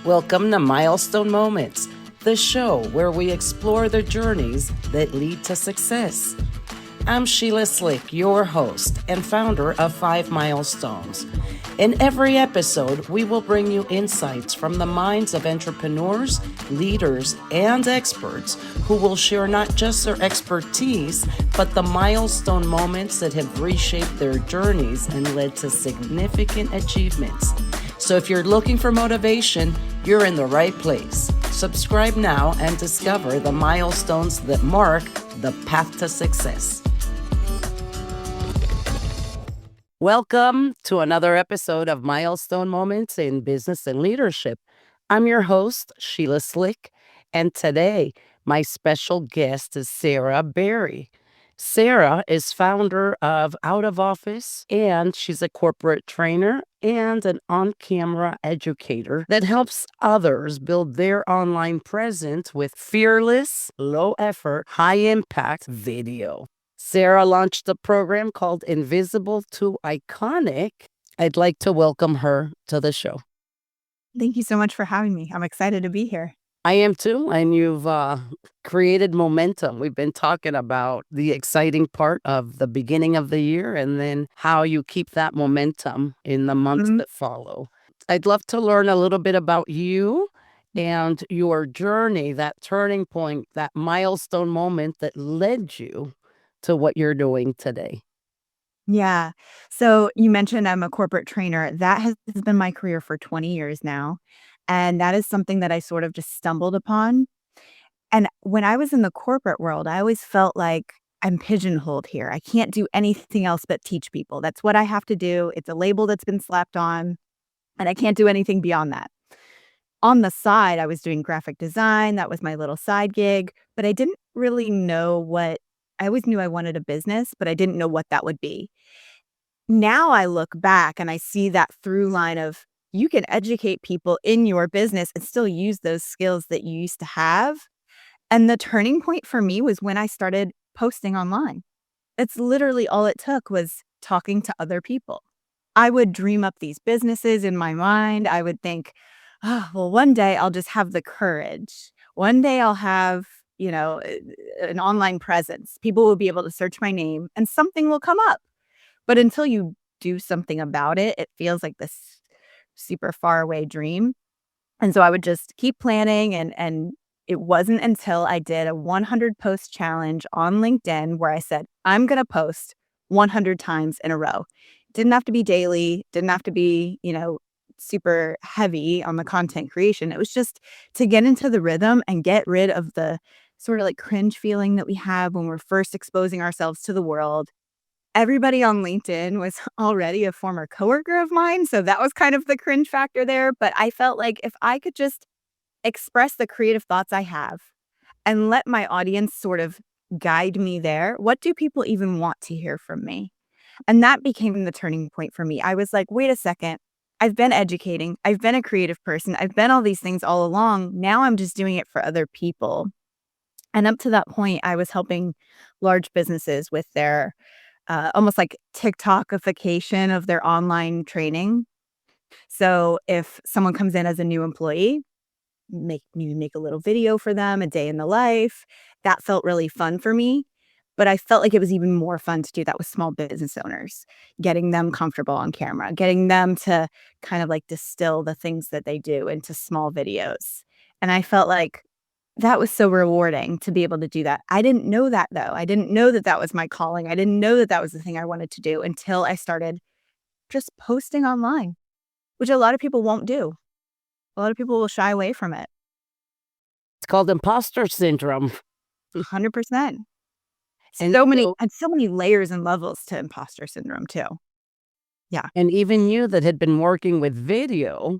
Welcome to Milestone Moments, the show where we explore the journeys that lead to success. I'm Sheila Slick, your host and founder of 5 Milestones. In every episode, we will bring you insights from the minds of entrepreneurs, leaders, and experts who will share not just their expertise, but the milestone moments that have reshaped their journeys and led to significant achievements. So if you're looking for motivation, you're in the right place. Subscribe now and discover the milestones that mark the path to success. Welcome to another episode of Milestone Moments in Business and Leadership. I'm your host, Sheila Slick, and today my special guest is Sara Berry. Sara is founder of Out of Office, and she's a corporate trainer and an on-camera educator that helps others build their online presence with fearless, low-effort, high-impact video. Sara launched a program called Invisible to Iconic. I'd like to welcome her to the show. Thank you so much for having me. I'm excited to be here. I am too, and you've created momentum. We've been talking about the exciting part of the beginning of the year and then how you keep that momentum in the months that follow. I'd love to learn a little bit about you and your journey, that turning point, that milestone moment that led you to what you're doing today. Yeah. So you mentioned I'm a corporate trainer. That has been my career for 20 years now. And that is something that I sort of just stumbled upon. And when I was in the corporate world, I always felt like I'm pigeonholed here. I can't do anything else but teach people. That's what I have to do. It's a label that's been slapped on, and I can't do anything beyond that. On the side, I was doing graphic design. That was my little side gig, but I didn't really know what I always knew I wanted a business, but I didn't know what that would be. Now I look back and I see that through line of you can educate people in your business and still use those skills that you used to have. And the turning point for me was when I started posting online. It's literally all it took was talking to other people. I would dream up these businesses in my mind. I would think, oh, well, one day I'll just have the courage. One day I'll have, an online presence. People will be able to search my name and something will come up. But until you do something about it, it feels like this super far away dream. And so I would just keep planning and it wasn't until I did a 100 post challenge on LinkedIn where I said, I'm going to post 100 times in a row. Didn't have to be daily, didn't have to be, super heavy on the content creation. It was just to get into the rhythm and get rid of the sort of like cringe feeling that we have when we're first exposing ourselves to the world. Everybody on LinkedIn was already a former coworker of mine, so that was kind of the cringe factor there, but I felt like if I could just express the creative thoughts I have and let my audience sort of guide me there, what do people even want to hear from me? And that became the turning point for me. I was like, wait a second. I've been educating. I've been a creative person. I've been all these things all along. Now I'm just doing it for other people. And up to that point, I was helping large businesses with their almost like TikTokification of their online training. So if someone comes in as a new employee, make a little video for them, a day in the life. That felt really fun for me. But I felt like it was even more fun to do that with small business owners, getting them comfortable on camera, getting them to kind of like distill the things that they do into small videos. And I felt like that was so rewarding to be able to do that. I didn't know that though. I didn't know that that was my calling. I didn't know that that was the thing I wanted to do until I started just posting online, which a lot of people won't do. A lot of people will shy away from it. It's called imposter syndrome. 100%. And So many layers and levels to imposter syndrome too. Yeah. And even you that had been working with video,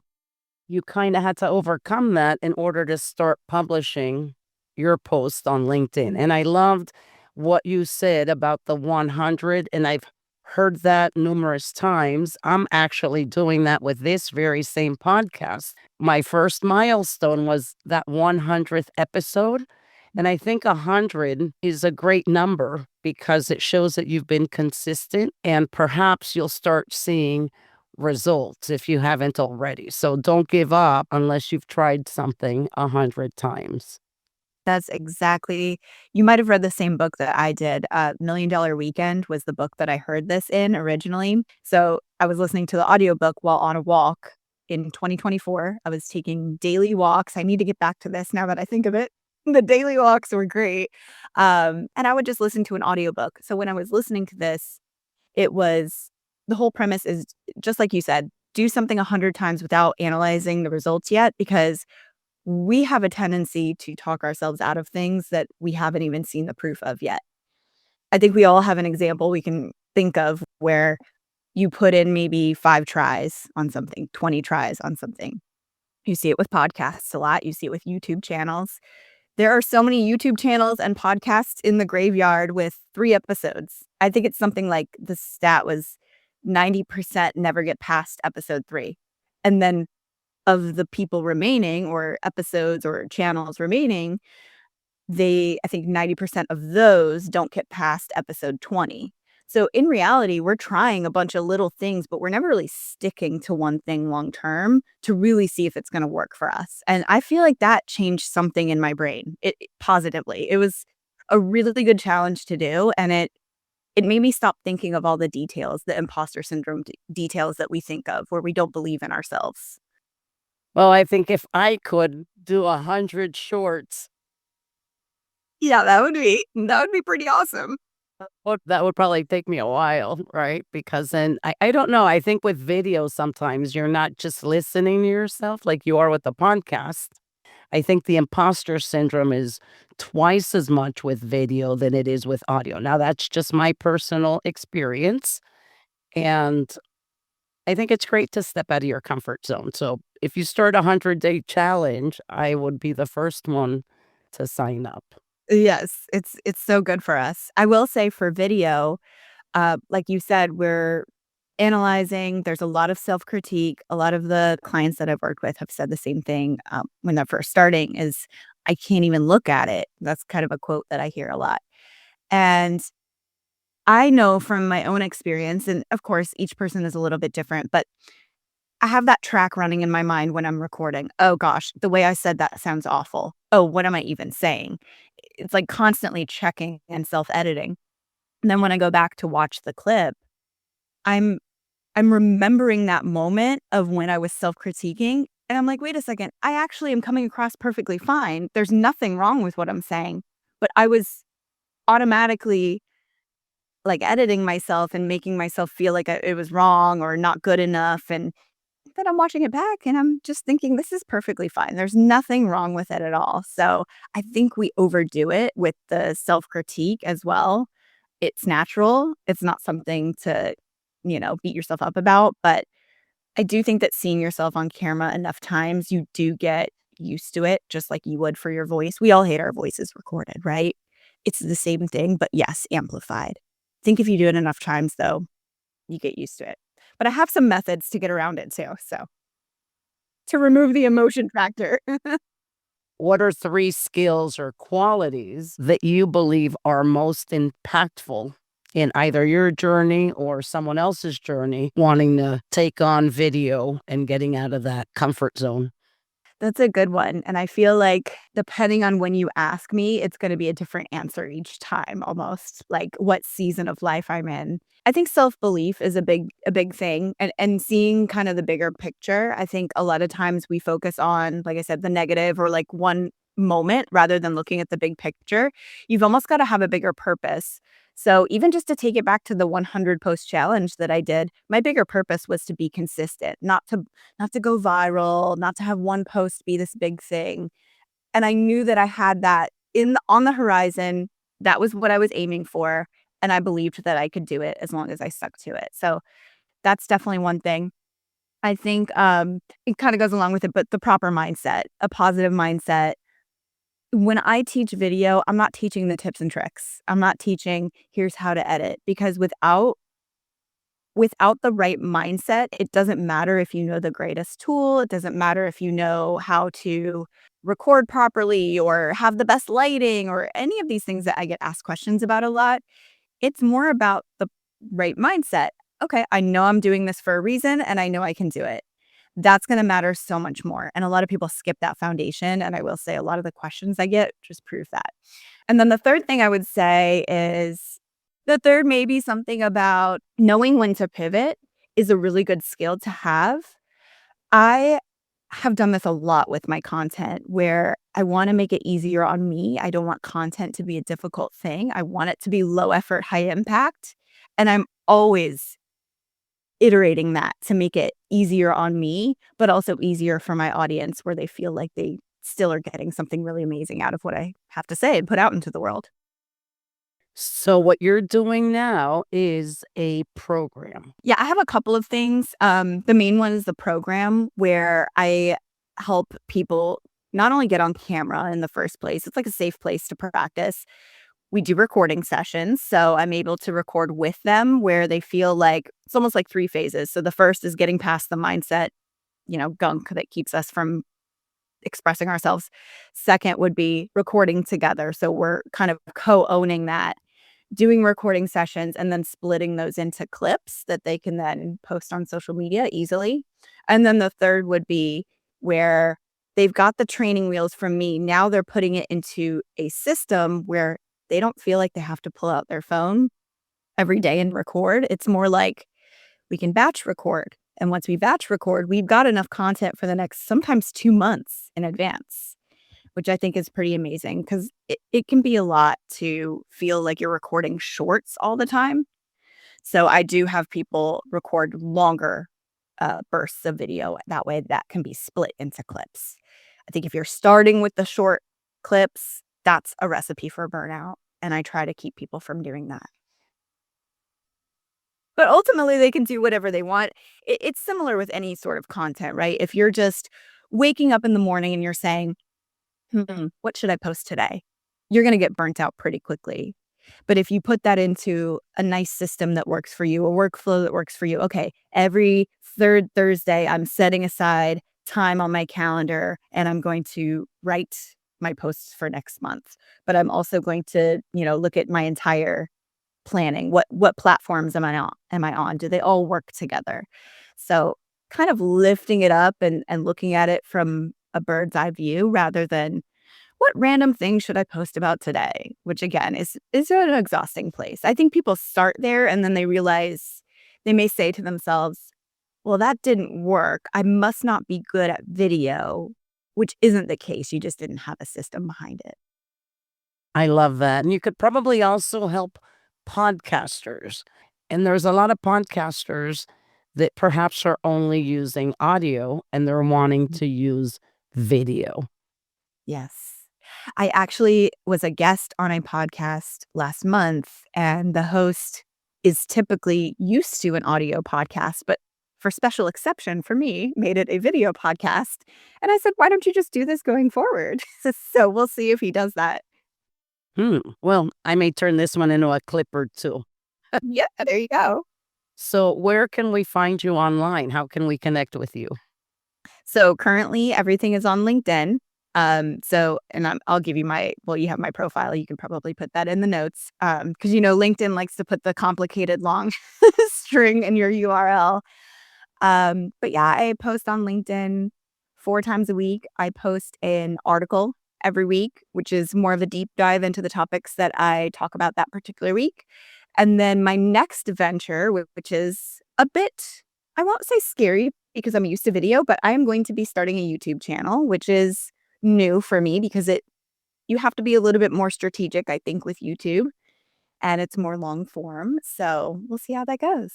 you kind of had to overcome that in order to start publishing your post on LinkedIn. And I loved what you said about the 100, and I've heard that numerous times. I'm actually doing that with this very same podcast. My first milestone was that 100th episode. And I think 100 is a great number because it shows that you've been consistent, and perhaps you'll start seeing results if you haven't already. So don't give up unless you've tried something 100 times. That's exactly you might have read the same book that I did. Million Dollar Weekend was the book that I heard this in originally. So I was listening to the audiobook while on a walk in 2024. I was taking daily walks. I need to get back to this now that I think of it. The daily walks were great. And I would just listen to an audiobook. So when I was listening to this, it was the whole premise is just like you said, do something 100 times without analyzing the results yet, because we have a tendency to talk ourselves out of things that we haven't even seen the proof of yet. I think we all have an example we can think of where you put in maybe 5 tries on something, 20 tries on something. You see it with podcasts a lot, you see it with YouTube channels. There are so many YouTube channels and podcasts in the graveyard with 3 episodes. I think it's something like the stat was 90% never get past episode 3. And then of the people remaining or episodes or channels remaining, I think 90% of those don't get past episode 20. So in reality, we're trying a bunch of little things, but we're never really sticking to one thing long term to really see if it's going to work for us. And I feel like that changed something in my brain positively. It was a really good challenge to do. And it made me stop thinking of all the details, the imposter syndrome details that we think of where we don't believe in ourselves. Well, I think if I could do 100 shorts, Yeah, that would be pretty awesome. well, that would probably take me a while, right? Because then I don't know. I think with video, sometimes you're not just listening to yourself like you are with the podcast. I think the imposter syndrome is twice as much with video than it is with audio. Now, that's just my personal experience. And I think it's great to step out of your comfort zone. So if you start a 100-day challenge, I would be the first one to sign up. Yes, it's so good for us. I will say for video, like you said, we're analyzing, there's a lot of self-critique. A lot of the clients that I've worked with have said the same thing, when they're first starting is, "I can't even look at it." That's kind of a quote that I hear a lot. And I know from my own experience, and of course, each person is a little bit different, but I have that track running in my mind when I'm recording. "Oh gosh, the way I said that sounds awful. Oh, what am I even saying?" It's like constantly checking and self-editing. And then when I go back to watch the clip, I'm I'm remembering that moment of when I was self-critiquing, and I'm like, "Wait a second, I actually am coming across perfectly fine. There's nothing wrong with what I'm saying." But I was automatically, like, editing myself and making myself feel like it was wrong or not good enough, and then I'm watching it back and I'm just thinking, "This is perfectly fine. There's nothing wrong with it at all." So, I think we overdo it with the self-critique as well. It's natural. It's not something to, beat yourself up about, but I do think that seeing yourself on camera enough times, you do get used to it just like you would for your voice. We all hate our voices recorded, right? It's the same thing, but yes, amplified. I think if you do it enough times, though, you get used to it. But I have some methods to get around it too, so to remove the emotion factor. What are 3 skills or qualities that you believe are most impactful in either your journey or someone else's journey wanting to take on video and getting out of that comfort zone? That's a good one, and I feel like depending on when you ask me, it's gonna be a different answer each time almost, like what season of life I'm in. I think self-belief is a big thing, and seeing kind of the bigger picture. I think a lot of times we focus on, like I said, the negative or like one moment rather than looking at the big picture. You've almost gotta have a bigger purpose. So even just to take it back to the 100 post challenge that I did, my bigger purpose was to be consistent, not to go viral, not to have one post be this big thing. And I knew that I had that on the horizon. That was what I was aiming for, and I believed that I could do it as long as I stuck to it. So that's definitely one thing. I think it kind of goes along with it, but the proper mindset, a positive mindset. When I teach video, I'm not teaching the tips and tricks. I'm not teaching here's how to edit, because without the right mindset, it doesn't matter if you know the greatest tool. It doesn't matter if you know how to record properly or have the best lighting or any of these things that I get asked questions about a lot. It's more about the right mindset. okay, I know I'm doing this for a reason and I know I can do it. That's going to matter so much more. And a lot of people skip that foundation. And I will say a lot of the questions I get just prove that. And then the third thing I would say is the third may be something about knowing when to pivot is a really good skill to have. I have done this a lot with my content where I want to make it easier on me. I don't want content to be a difficult thing. I want it to be low effort, high impact. And I'm always iterating that to make it easier on me, but also easier for my audience where they feel like they still are getting something really amazing out of what I have to say and put out into the world. So, what you're doing now is a program. Yeah, I have a couple of things. The main one is the program where I help people not only get on camera in the first place, it's like a safe place to practice. We do recording sessions. So I'm able to record with them where they feel like it's almost like three phases. So the first is getting past the mindset, gunk that keeps us from expressing ourselves. Second would be recording together. So we're kind of co owning that, doing recording sessions and then splitting those into clips that they can then post on social media easily. And then the third would be where they've got the training wheels from me. Now they're putting it into a system where they don't feel like they have to pull out their phone every day and record. It's more like we can batch record. And once we batch record, we've got enough content for the next sometimes 2 months in advance, which I think is pretty amazing because it can be a lot to feel like you're recording shorts all the time. So I do have people record longer bursts of video. That way that can be split into clips. I think if you're starting with the short clips, that's a recipe for burnout. And I try to keep people from doing that. But ultimately, they can do whatever they want. It's similar with any sort of content, right? If you're just waking up in the morning and you're saying, what should I post today? You're going to get burnt out pretty quickly. But if you put that into a nice system that works for you, a workflow that works for you, okay, every third Thursday, I'm setting aside time on my calendar and I'm going to write my posts for next month. But I'm also going to, look at my entire planning. What platforms am I on? Do they all work together? So kind of lifting it up and looking at it from a bird's eye view rather than what random thing should I post about today? Which again is an exhausting place. I think people start there and then they realize they may say to themselves, well, that didn't work. I must not be good at video, which isn't the case. You just didn't have a system behind it. I love that. And you could probably also help podcasters. And there's a lot of podcasters that perhaps are only using audio and they're wanting to use video. Yes. I actually was a guest on a podcast last month, and the host is typically used to an audio podcast, but for special exception for me, made it a video podcast. And I said, why don't you just do this going forward? So we'll see if he does that. Well, I may turn this one into a clip or two. Yeah, there you go. So, where can we find you online? How can we connect with you? So currently everything is on LinkedIn. I'll give you you have my profile. You can probably put that in the notes. Cause LinkedIn likes to put the complicated long string in your URL. But yeah, I post on LinkedIn 4 times a week. I post an article every week, which is more of a deep dive into the topics that I talk about that particular week. And then my next venture, which is a bit, I won't say scary because I'm used to video, but I am going to be starting a YouTube channel, which is new for me because you have to be a little bit more strategic, I think, with YouTube, and it's more long form. So we'll see how that goes.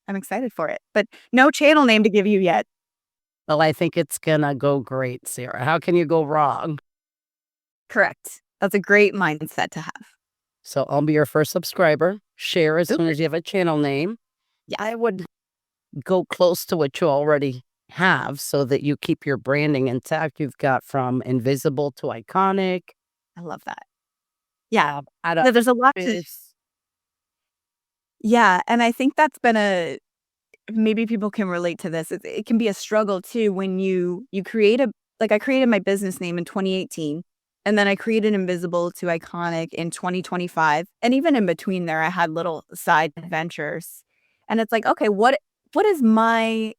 I'm excited for it, but no channel name to give you yet. Well, I think it's gonna go great, Sarah. How can you go wrong? Correct. That's a great mindset to have. So I'll be your first subscriber. Share as Oop. soon as you have a channel name. Yeah. I would go close to what you already have so that you keep your branding intact. You've got from invisible to iconic. I love that. Yeah. I don't There's a lot to. Yeah. And I think that's been maybe people can relate to this. It can be a struggle too when you create I created my business name in 2018 and then I created invisible to iconic in 2025. And even in between there, I had little side ventures. And it's like, okay, what is my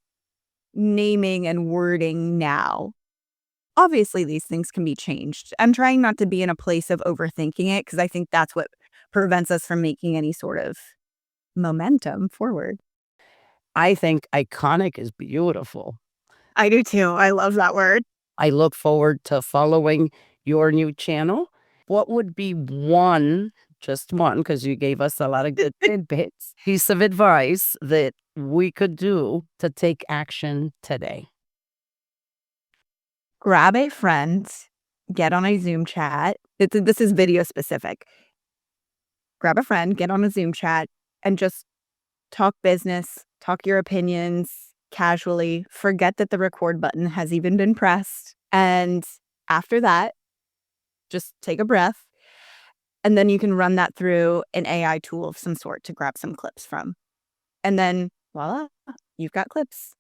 naming and wording now? Obviously, these things can be changed. I'm trying not to be in a place of overthinking it because I think that's what prevents us from making any sort of momentum forward. I think iconic is beautiful. I do too. I love that word. I look forward to following your new channel. What would be one, just one, because you gave us a lot of good tidbits, piece of advice that we could do to take action today? Grab a friend, get on a Zoom chat. This is video specific. Grab a friend, get on a Zoom chat, and just talk business, talk your opinions casually. Forget that the record button has even been pressed. And after that, just take a breath. And then you can run that through an AI tool of some sort to grab some clips from. And then voila, you've got clips.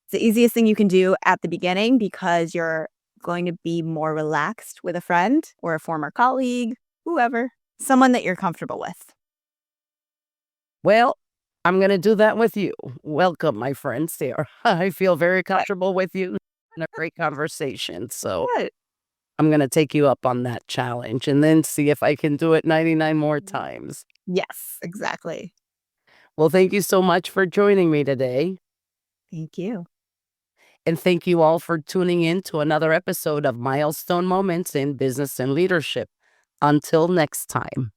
It's the easiest thing you can do at the beginning because you're going to be more relaxed with a friend or a former colleague, whoever, someone that you're comfortable with. Well, I'm going to do that with you. Welcome, my friend Sarah. I feel very comfortable with you in a great conversation. So Good. I'm going to take you up on that challenge and then see if I can do it 99 more times. Yes, exactly. Well, thank you so much for joining me today. Thank you. And thank you all for tuning in to another episode of Milestone Moments in Business and Leadership. Until next time.